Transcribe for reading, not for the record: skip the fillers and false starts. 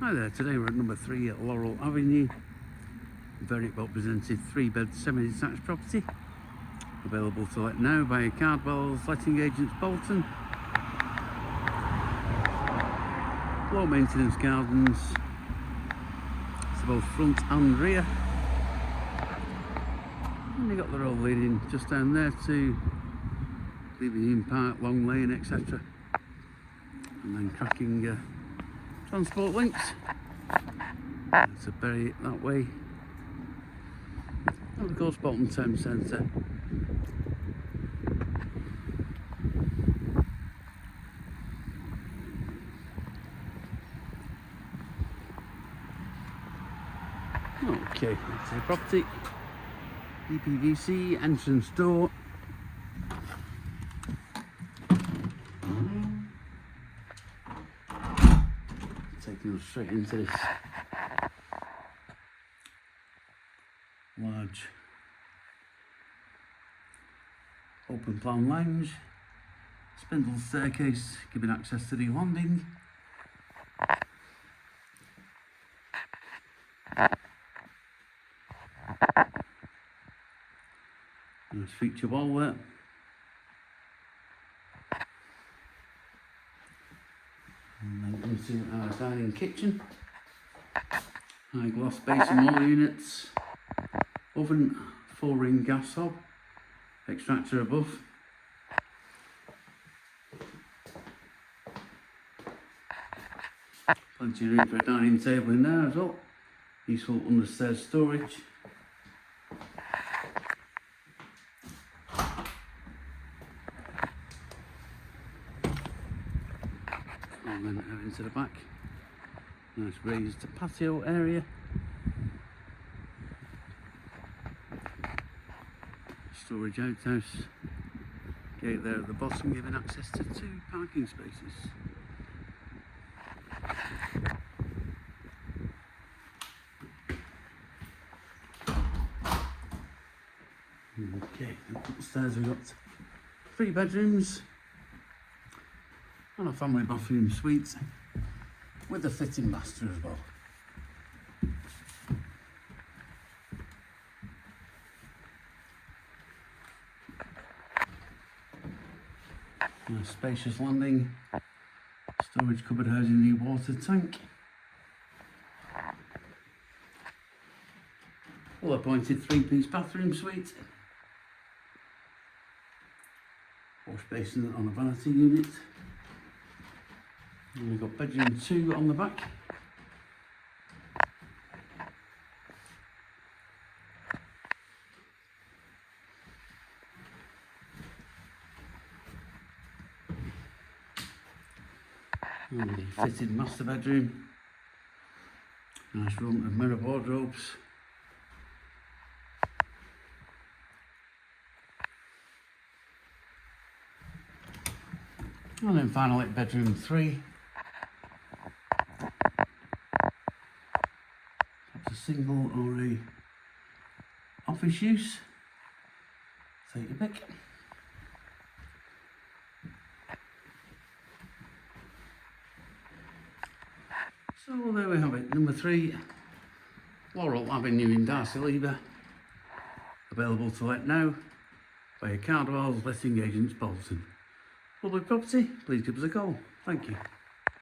Hi there, today we're at number 3 at Laurel Avenue. Very well presented 3-bed semi-detached property. Available to let now by Cardwell's letting agents Bolton. Low maintenance gardens to both front and rear. And you've got the road leading just down there to Leaving Park, Long Lane, etc. And then cracking transport links to Bury it that way, and of course Bolton Town Centre. Okay, that's the property. uPVC entrance door. Taking us straight into this large open plan lounge, spindle staircase giving access to the landing. Nice feature wall there. And then into our dining kitchen. High glass basin wall units. Oven, 4-ring gas hob. Extractor above. Plenty of room for a dining table in there as well. Useful understairs storage. And then out into the back. Nice raised patio area. Storage outhouse. Gate there at the bottom giving access to 2 parking spaces. Okay, upstairs we've got 3 bedrooms and a family bathroom suite with a fitting master as well. Nice spacious landing, storage cupboard housing the water tank. Well appointed 3-piece bathroom suite. Wash basin on a vanity unit. And we've got bedroom 2 on the back. And the fitted master bedroom. Nice room of mirror wardrobes. And then finally bedroom 3. Perhaps a single or a office use. Take your pick. So there we have it, number 3, Laurel Avenue in Darcy Lever. Available to let now by Cardwell's letting agents Bolton. Lovely property, please give us a call. Thank you.